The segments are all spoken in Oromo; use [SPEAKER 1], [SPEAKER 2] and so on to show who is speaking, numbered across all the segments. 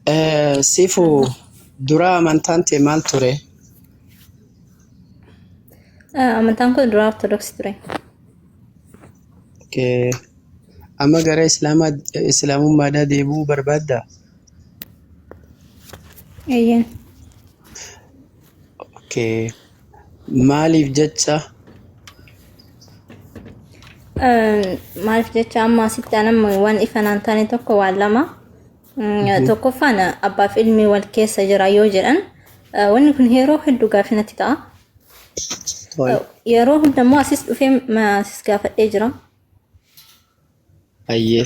[SPEAKER 1] Sifu dura amantaan tee maal ture?
[SPEAKER 2] Amantaan kun dura Ortodoksii ture.
[SPEAKER 1] Okay. Amma gara Islaamummaadhaa deebi'uu barbaaddaa?
[SPEAKER 2] Eeyyeen.
[SPEAKER 1] Okay. Maaliif jecha?
[SPEAKER 2] Maaliif jecha amma asitti anamma waan ifanaan taane tokko waan lama. Tokkoffaan abbaaf ilmi wal keessa jira yoo jedhan wanni kun yeroo hedduu gaafinatti ta'a. Yeroo hundammoo asis dhufee asis gaafadhee jira.
[SPEAKER 1] Ayyee.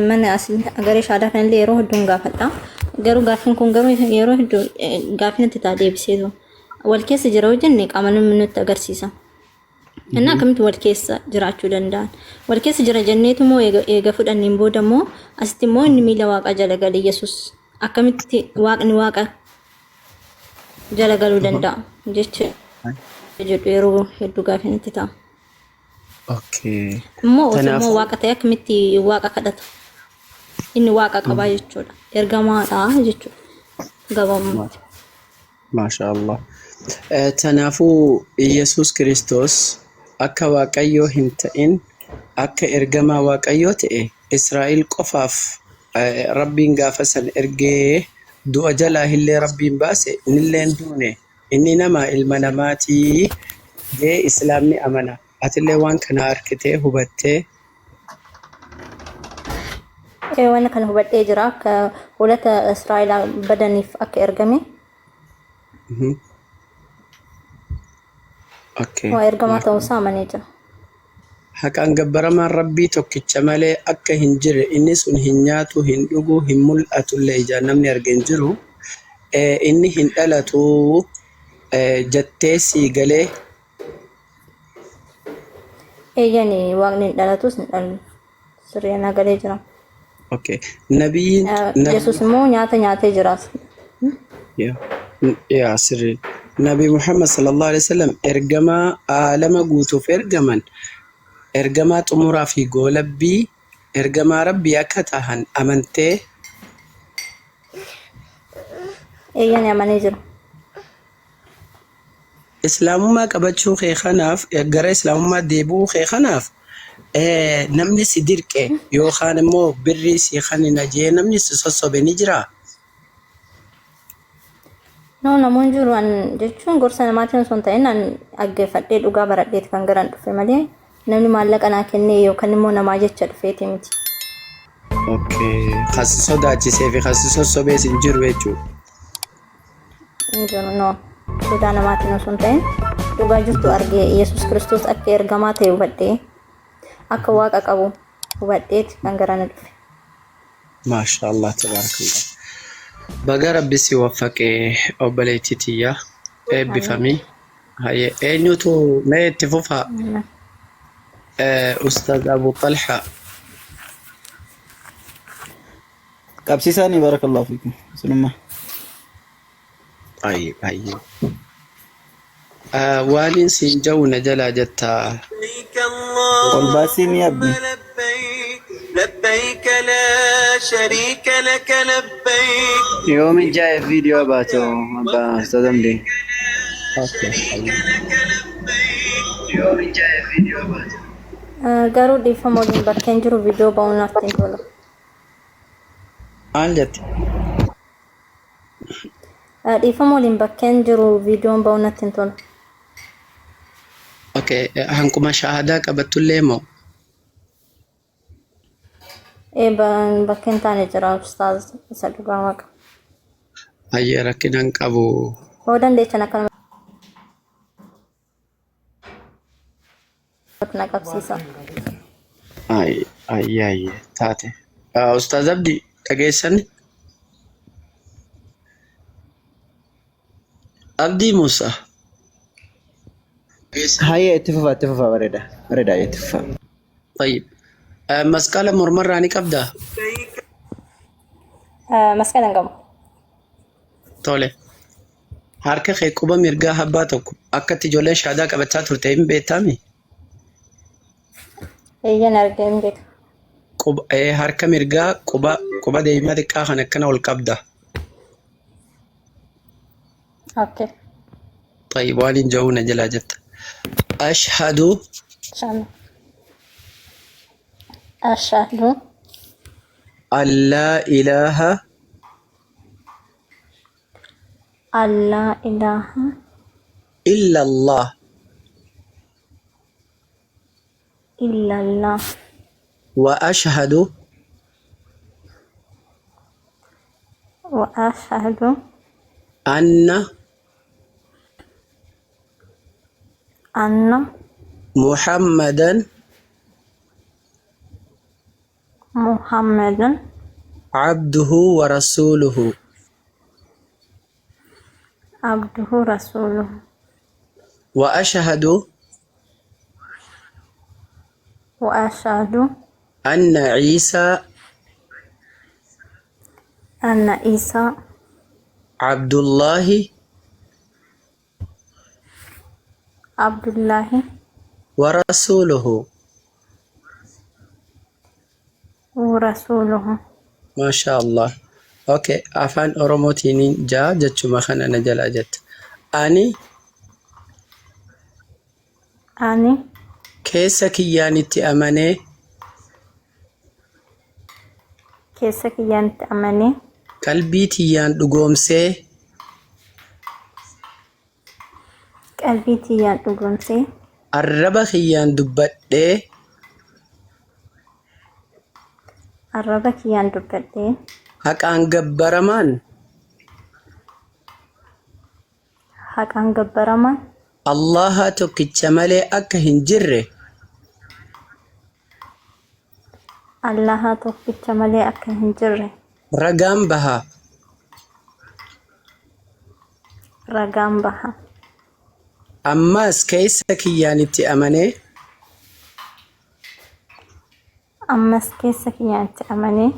[SPEAKER 2] Mana asii agaree shaadaa kanallee yeroo hedduun gaafadha. Garuu gaafin kun garuu yeroo hedduu gaafinatti ta'a deebiseetu. Wal keessa jira yoo jenne qaama namni nutti agarsiisa. Inni akkamitti wal keessa jiraachuu danda'an? Wal keessa jira jenneetu moo eega fudhanneen booda moo asitti immoo inni miila Waaqaa jala galee Yesuus akkamitti Waaqni Waaqa jala galuu danda'a jechuudha. Jedhu yeroo hedduu gaafinatti ta'a.
[SPEAKER 1] Okay.
[SPEAKER 2] Immoo osoo Waaqa ta'e akkamitti Waaqa kadhata? Inni Waaqa qabaa jechuudha. Ergamaadha jechuudha. Gabaabumatti.
[SPEAKER 1] Maashaallah. Tanaafuu Yesuus Kiristoos akka Waaqayyoo hin ta'in akka ergamaa Waaqayyoo ta'e Israa'el qofaaf Rabbiin gaafa san ergee du'a jalaa illee Rabbiin baase innillee duune inni nama ilma namaatii jee Islaamni amana. Atillee waan kana arkitee hubattee?
[SPEAKER 2] Waan kana hubadhee jira akka hoolota Israa'el badaniif akka ergame.
[SPEAKER 1] Okay.
[SPEAKER 2] Waa ergamaa ta'uusaa amanee jira.
[SPEAKER 1] Haqaan gabbaramaan Rabbii tokkicha malee akka hin jirre inni sun hin nyaatu, hin dhugu, hin mul'atullee ijaan namni arge hin jiru. Inni hin dhalatu jettee sii galee.
[SPEAKER 2] Eeyyani Waaqni hin dhalatus hin dhalu. Sirriin galee jira.
[SPEAKER 1] Okay. Nabiin
[SPEAKER 2] Yesuus immoo nyaata nyaatee jira.
[SPEAKER 1] Yaa sirrii. Nabi Muhammad sallallahu alaihi wasallam ergamaa alama guutuuf ergaman ergamaa xumuraa fi goolabbii ergamaa Rabbii akka tahan amantee?
[SPEAKER 2] Eeyyani amanee jira.
[SPEAKER 1] Islaamummaa qabachuu kee kanaaf gara Islaamummaa deebi'uu kee kanaaf namni si dirqe yookaan immoo birrii si kanina jee namni si sossobe ni jiraa?
[SPEAKER 2] No, namoonni jiru jechuun gorsa namaatiin osoo hin ta'in dhaggeeffadhee dhugaa baradheeti kan garaan dhufe malee namni maallaqa naa kennee yookaan immoo namaa jecha dhufeeti miti.
[SPEAKER 1] Okay. Kasi sodaachisee fi kasi sossobees hin jiru jechuudha.
[SPEAKER 2] Hin jiru no. Sodaa namaatiin osoo hin ta'in dhugaa jirtu argee Yesuus Kiristoos akka ergamaa ta'e hubadhee akka Waaqa qabu hubadheeti kan garaan dhufe.
[SPEAKER 1] Maashaallah tabarakallah. Baga Rabbi si waffaqee obboleettii tiyya eebbifamii. Haye eenyutu mee itti fufaa? Ustaaz Abu Talha.
[SPEAKER 3] Qabsiisaanii barakallahu fiikum. Sunummaa.
[SPEAKER 1] Ayye. Waaniin siin ja'u na jalaa jettaa.
[SPEAKER 3] Ol baasii ni abbi.
[SPEAKER 4] لبيك لا شريك لك لبيك
[SPEAKER 3] يوم الجاي فيديو أباتو أبا استاذم لي
[SPEAKER 4] يوم الجاي فيديو أباتو
[SPEAKER 2] Garuu dhiifama waliin bakkeen jiru viidiyoo ba'uun naaf hin tolu.
[SPEAKER 1] Maal jette?
[SPEAKER 2] Dhiifama waliin bakkeen jiru viidiyoon ba'uun naaf hin tolu.
[SPEAKER 1] Okay. Hankuma shaahadaa qabattullee moo?
[SPEAKER 2] Bakkeen taane jira ustaaz isa dhugaa Waaqa.
[SPEAKER 1] Ayyee rakkinaan qabu.
[SPEAKER 2] Hoo dandeechan akkana na qabsiisa.
[SPEAKER 1] Ayyee taate. Ustaaz Abdi dhageessan? Abdi Musa.
[SPEAKER 3] هاي اتفاق بريدة اتفاق.
[SPEAKER 1] طيب. مسكالة مرمر راني كبدا.
[SPEAKER 2] Masqalan qabu.
[SPEAKER 1] Tole. Harka kee quba mirgaa habbaa tokko akkatti ijoolleen shaadaa qabachaa turte hin beektami?
[SPEAKER 2] Eeyyan argeen beeka.
[SPEAKER 1] Harka mirgaa quba deemaa xiqqaa kan akkana ol qabda.
[SPEAKER 2] اوكي
[SPEAKER 1] طيب وان جونا جلاجت أشهد
[SPEAKER 2] ان شاء الله. اشهد
[SPEAKER 1] أن لا إله
[SPEAKER 2] ان لا اله
[SPEAKER 1] إلا الله
[SPEAKER 2] الا الله
[SPEAKER 1] وأشهد
[SPEAKER 2] واشهد
[SPEAKER 1] أن
[SPEAKER 2] ان
[SPEAKER 1] محمدا
[SPEAKER 2] محمدا
[SPEAKER 1] عبده ورسوله
[SPEAKER 2] عبده رسوله
[SPEAKER 1] وأشهد
[SPEAKER 2] واشهد
[SPEAKER 1] أن عيسى
[SPEAKER 2] ان عيسى
[SPEAKER 1] عبد الله
[SPEAKER 2] عبد الله
[SPEAKER 1] ورسوله.
[SPEAKER 2] ورسوله.
[SPEAKER 1] ما شاء الله. أوكي أفان أوروموتينين جا جتشو مخانا نجلا جت أني
[SPEAKER 2] أني
[SPEAKER 1] كيسك يعني تأمني
[SPEAKER 2] كيسك يعني تأمني
[SPEAKER 1] قلبي تيان دقومسي
[SPEAKER 2] قلبي تيان دقومسي
[SPEAKER 1] الربا خيان دبت
[SPEAKER 2] الربك يان دبتي
[SPEAKER 1] حقان جبرمان
[SPEAKER 2] حقان جبرمان
[SPEAKER 1] الله توكيتش مالي أكا هنجره
[SPEAKER 2] الله توكيتش مالي أكا هنجره
[SPEAKER 1] رقام بها
[SPEAKER 2] رقام بها
[SPEAKER 1] أماس كيسك يعني تأمني
[SPEAKER 2] أمس كيسك يعني تأمني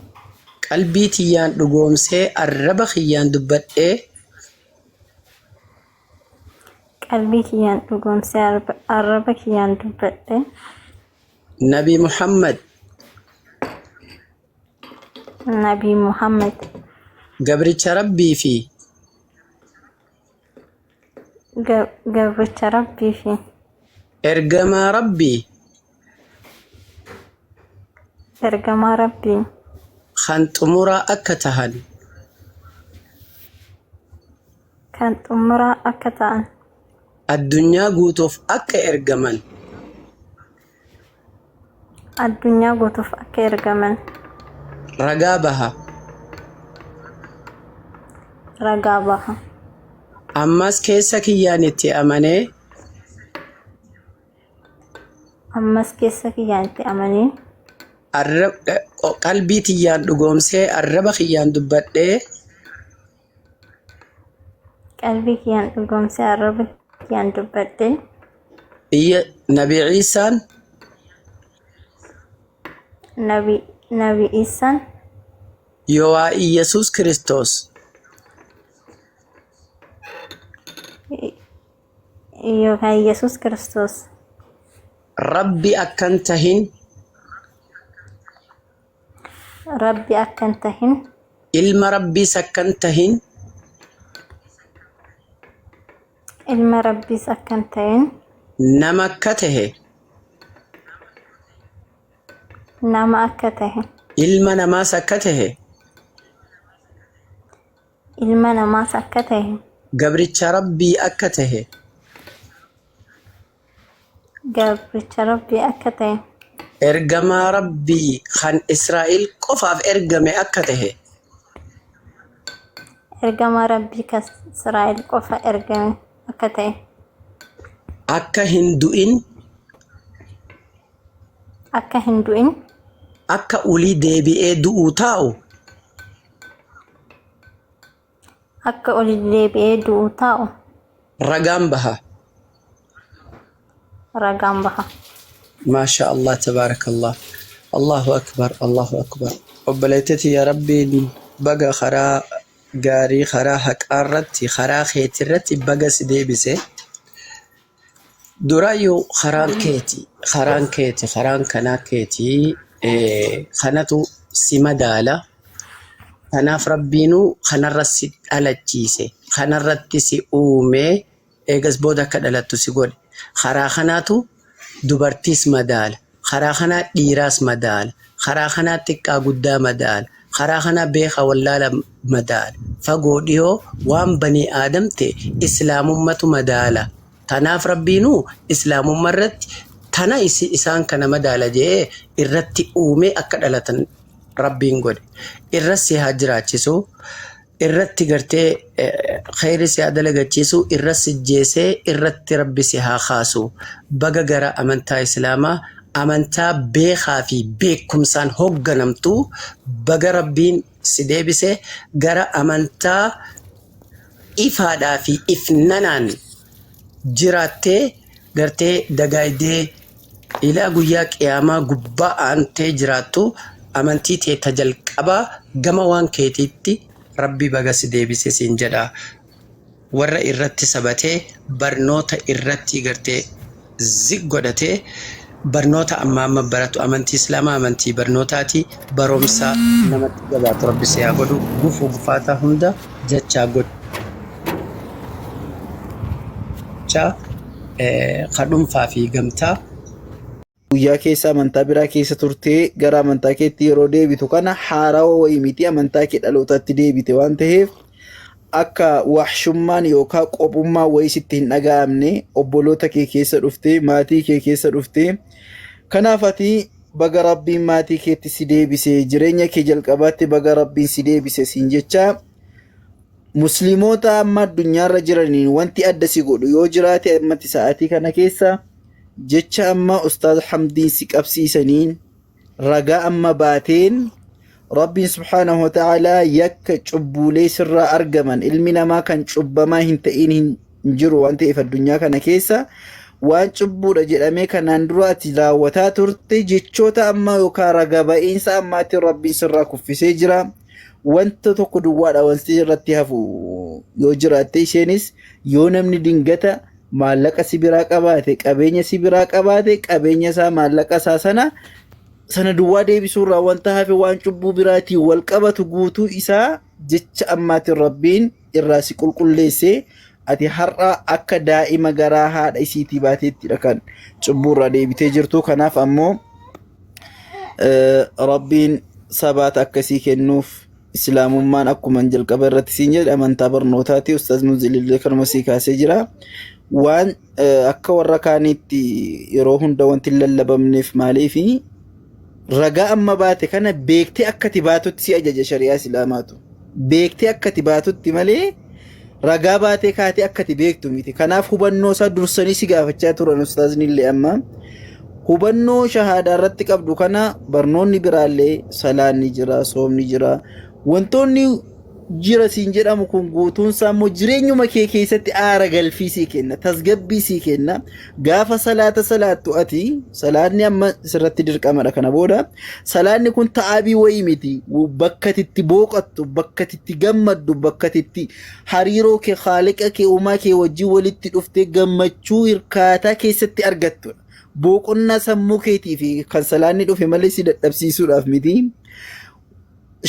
[SPEAKER 1] قلبي تيان دقومسي الربا خيان دبت
[SPEAKER 2] قلبي تيان دقومسي الربك يان دبتي
[SPEAKER 1] نبي محمد
[SPEAKER 2] نبي محمد
[SPEAKER 1] قبرتش ربي في
[SPEAKER 2] قبرت ربي فيه
[SPEAKER 1] إرقما ربي
[SPEAKER 2] إرقما ربي
[SPEAKER 1] خانت أمورا أكتهن
[SPEAKER 2] كانت أمرا أكتان
[SPEAKER 1] الدنيا قوتوف أكا إرقمان
[SPEAKER 2] الدنيا قطف أكا إرقمان
[SPEAKER 1] رقابها
[SPEAKER 2] رقابها
[SPEAKER 1] أماس كيسك يعني تأمني
[SPEAKER 2] أمس كيسك يعني تأمني
[SPEAKER 1] الرب قلبي تيان دقومسي الربا خيان دبت
[SPEAKER 2] قلبي كيان دقومسي الربك كيان دبتي
[SPEAKER 1] إيه نبي عيسى
[SPEAKER 2] نبي إيسان
[SPEAKER 1] يوا يسوس كريستوس
[SPEAKER 2] يوها يسوس كريستوس
[SPEAKER 1] ربي أكنتهن
[SPEAKER 2] ربي أكنتهن
[SPEAKER 1] إلما ربي سكنتهن
[SPEAKER 2] إلما ربي سكنتهن
[SPEAKER 1] نمكته
[SPEAKER 2] نام أكته
[SPEAKER 1] إلما نما سكته
[SPEAKER 2] إلما نما سكته
[SPEAKER 1] قبرتش ربي أكته
[SPEAKER 2] قبرت ربي أكته
[SPEAKER 1] إرقما ربي خان إسرائيل قفاف إرقمي أكته
[SPEAKER 2] إرقما ربي كإسرائيل قفا إرقمي أكته
[SPEAKER 1] أكا هندوين
[SPEAKER 2] أكا هندوين
[SPEAKER 1] أكا أولي ديبي دو تاو
[SPEAKER 2] أكا أولي بيدو تاو
[SPEAKER 1] رقام بها
[SPEAKER 2] رقم بها
[SPEAKER 1] ما شاء الله تبارك الله. الله أكبر الله أكبر. وبليتتي يا ربي بقى خرا قاري خرا حقارتي خرا خيترتي بقى سديبسي درايو خران كيتي خران كنا كيتي خناتو سمدالة Kanaaf rabbiinuu kanarratti si dhalachiise. Kanarratti si uume eegas booda akka dhalattu si godhe. Karaa kanaatu dubartiis madaala. Karaa kanaa dhiiraas madaala. Karaa kanaa xiqqaa guddaa madaala. Karaa kanaa beeka wallaala madaala. Fagoo dhiyoo waan banii aadam ta'e islaamummatu madaala. Tanaaf rabbiinuu islaamummaa irratti tana isaan kana madaala jee irratti uume akka dhalatan rabbiin godhe. Irratti haa jiraachisu. Irratti gartee khayri si dalagachiisu. Irratti jeesee irratti rabbi si haa kaasu. Baga gara amantaa islaamaa amantaa beekaa fi beekumsaan hoogganamtu baga rabbiin si deebise gara amantaa ifaadhaa fi ifnanaan jiraattee gartee dagaydee ilaa guyyaa qiyaamaa gubbaa aantee jiraattu amantii tee tajalqabaa gama waan keetiitti rabbi baga si deebise siin jedha. Warra irratti sabatee barnoota irratti gartee zig godhatee barnoota amma baratu amantii islaamaa amantii barnootaati baromsa namatti gabaatu rabbi si haa godhu gufuu gufaataa hunda jechaa godha kadhunfaa fi gamtaa.
[SPEAKER 3] Guyyaa keessa amantaa biraa keessa turtee gara amantaa keetti yeroo deebitu kana haarawaa wayii miti amantaa kee dhalootaatti deebite waan ta'eef akka wahshummaan yookaan qophummaa wayii sitti hin dhaga'amne obboloota kee keessa dhuftee maatii kee keessa dhuftee kanaaf ati baga rabbiin maatii keetti si deebise jireenya kee jalqabaatti baga rabbiin si deebise siin jecha musliimoota amma addunyaarra jiraniin wanti adda si godhu yoo jiraate ammatti sa'aatii kana keessa jecha amma ustaaz Hamdiin si qabsiisaniin ragaa amma baateen Rabbiin subhaanahu wa ta'aalaa yakka cubbuulee sirraa argaman ilmi namaa kan cubbamaa hin ta'in hin jiru waan ta'eef addunyaa kana keessa waan cubbuudha jedhamee kanaan dura ati raawwataa turte jechoota amma yookaan raga ba'iinsa ammaatiin Rabbiin sirraa kuffisee jira. Wanta tokko duwwaadha wanti irratti hafu yoo jiraatte isheenis yoo namni dingata maallaqa si biraa qabaate qabeenya si biraa qabaate qabeenya isaa maallaqa isaa sana duwwaa deebisuurraa wanta hafe waan cubbuu biraatiin wal qabatu guutuu isaa jecha ammaatiin Rabbiin irraa si qulqulleessee ati har'a akka daa'ima garaa haadha isiitii baateettidha kan cubbuurraa deebitee jirtu. Kanaaf ammoo Rabbiin sabaata akkasii kennuuf islaamummaan akkuma jalqaba irratti siin jedhe amantaa barnootaati. Ustaaz Muzilillee kanuma sii kaasee jira. Waan akka warra kaaniitti yeroo hunda wanti lallabamneef maaliifi ragaa amma baate kana beektee akkati baatutti si ajaja shari'aa islaamaatu. Beektee akkati baatutti malee ragaa baatee kaatee akkati beektu miti. Kanaaf hubannoo isaa dursanii si gaafachaa turan ustaaznillee amma hubannoo shahaadaa irratti qabdu kana barnoonni biraallee salaanni jira, soomni jira, wantoonni jira siin jedhamu kun guutuun isaa immoo jireenyuma kee keessatti aara galfii sii kenna, tasgabbii sii kenna. Gaafa salaata salaattu ati salaanni amma sirratti dirqamadha. Kana booda salaanni kun ta'aabii wayii miti. Bakka itti booqattu, bakka itti gammaddu, bakka itti hariiroo kee Haaliqa kee uumaa kee wajjin walitti dhuftee gammachuu hirkaataa keessatti argattudha. Boqonnaa sammuu keetii fi kan salaanni dhufe malee si dadhabsiisuudhaaf miti.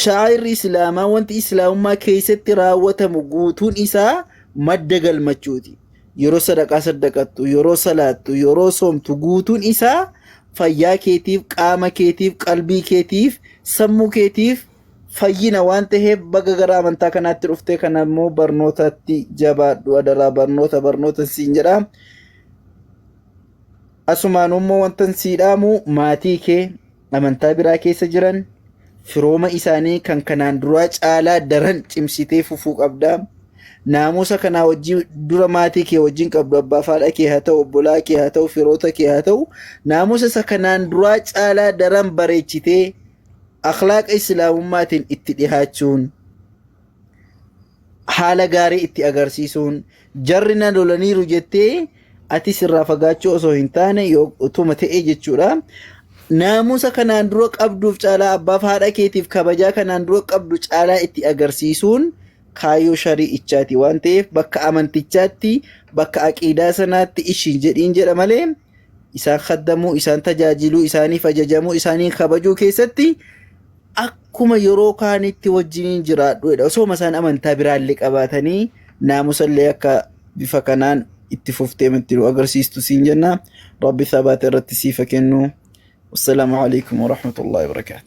[SPEAKER 3] Shaa'irri islaamaa wanti islaamummaa keessatti raawwatamu guutuun isaa madda galmachuuti. Yeroo sadaqaa sadaqattu, yeroo salaattu, yeroo soomtu guutuun isaa fayyaa keetiif, qaama keetiif, qalbii keetiif, sammuu keetiif fayyina waan ta'eef baga gara amantaa kanaatti dhuftee kana immoo barnootatti jabaadhu adaraa barnoota siin jedha. Asumaan immoo wantan siidhaamu maatii kee amantaa biraa keessa jiran firooma isaanii kan kanaan duraa caalaa daran cimsitee fufuu qabda. Naamusa kanaa wajjin dura maatii kee wajjin qabdu abbaa haadha kee haa ta'u, obbolaa kee haa ta'u, firoota kee haa ta'u, naamusa isa kanaan duraa caalaa daran bareechitee akhlaaqa islaamummaatiin itti dhihaachuun, haala gaarii itti agarsiisuun, jarri na lolaniiru jettee ati sirraa fagaachuu osoo hin taane utuma ta'ee jechuudha. Naamusa kanaan dura qabduuf caalaa abbaaf haadha keetiif kabajaa kanaan dura qabdu caalaa itti agarsiisuun kaayyoo shari'ichaati waan ta'eef bakka amantichaatti bakka aqiidaa sanaatti ishiin jedhiin jedha malee isaan khaddamuu, isaan tajaajiluu, isaaniif ajajamuu, isaanii kabajuu keessatti akkuma yeroo kaanitti wajjiniin jiraadhu osoo masaan amantaa biraallee qabaatanii naamusallee akka bifa kanaan itti fuftee matti agarsiistu siin jenna. Rabbi thabaata irratti siifa kennu. Wassalaamu alaykum wa rahmatullahi wa barakatuh.